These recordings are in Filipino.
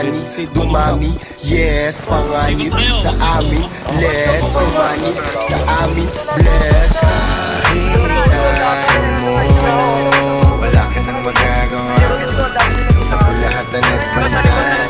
money, dumami. Yes, panganib sa amin. Less, sumanib sa amin. Bless. Kahit mo, wala ka nang magagawa. Sa lahat na nagbantay.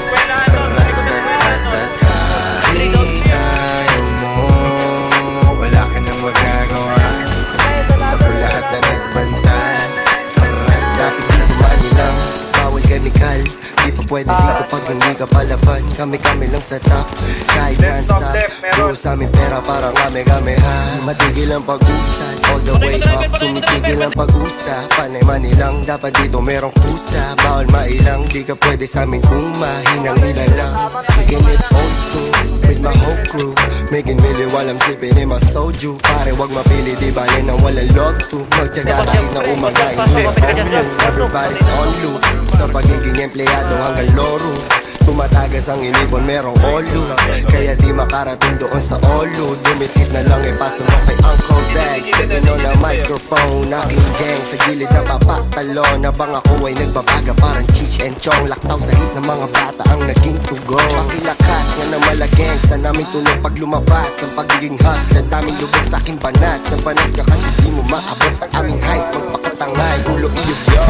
Chemical, di pa pwede dito pag hindi ka palaban. Kami-kami lang sa top, kahit non-stop. Bro sa aming pera parang kami-kami ha. Matigil ang pag-usad, all the way up. Tumitigil ang pag-usap, panay manilang. Dapat dito merong kusa, bawal mailang. Di ka pwede sa amin kung mahinang nila lang. Kicking it old school, with my whole crew. Making million while I'm sipping in my soju. Pare wag mapili, di ba yan ang walang log to. Magtyaga kahit na umaga, hindi na on. Everybody's on loop, sa pagiging empleyado hanggang loro. Tumatagas ang inipon, merong olo. Kaya di makarating doon sa olo. Dumitit na lang ipasa mo kay Uncle Dag. Stepping on the microphone, aking gang sa gilid na papatalon. Habang ako ay nagbabaga parang Cheech and Chong. Laktaw sa hit ng mga bata ang naging tugon. Pakilakas nga na malagangs na namin tulog pag lumabas. Ang pagiging hustler, daming lubog sa aking banas. Nabanas ka kasi di mo maabot sa aming hype. Magpakatangay, ulo iyog yo.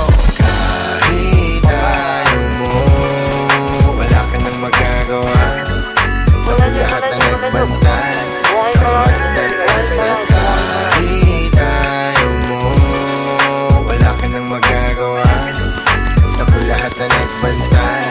Kahit ayaw mo, wala ka nang magagawa. Sa lahat na nagbantay. Kahit ayaw mo, wala ka nang magagawa. Sa lahat na nagbantay.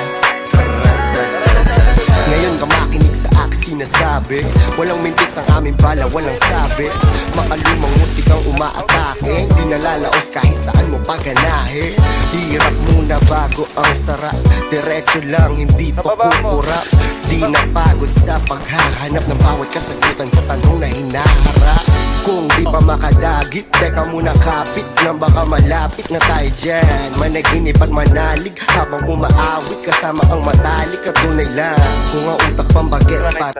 Ngayon ka makinig sa aking sinasabi. Walang mintis ang aming bala, walang sabi. Makalumang musikang umaatake. Di nalalaos kahit saan mo paganahe. Hirap muna bago ang sarap. Diretso lang, hindi pa kukurap. Di napagod sa paghahanap ng bawat kasagutan sa tanong na hinaharap. Kung di pa makadagit, teka muna kapit. Nang baka malapit na tayo dyan. Managinip at manalig habang umaawit. Kasama ang matalik at tunay lang. Kung ang utak pambagets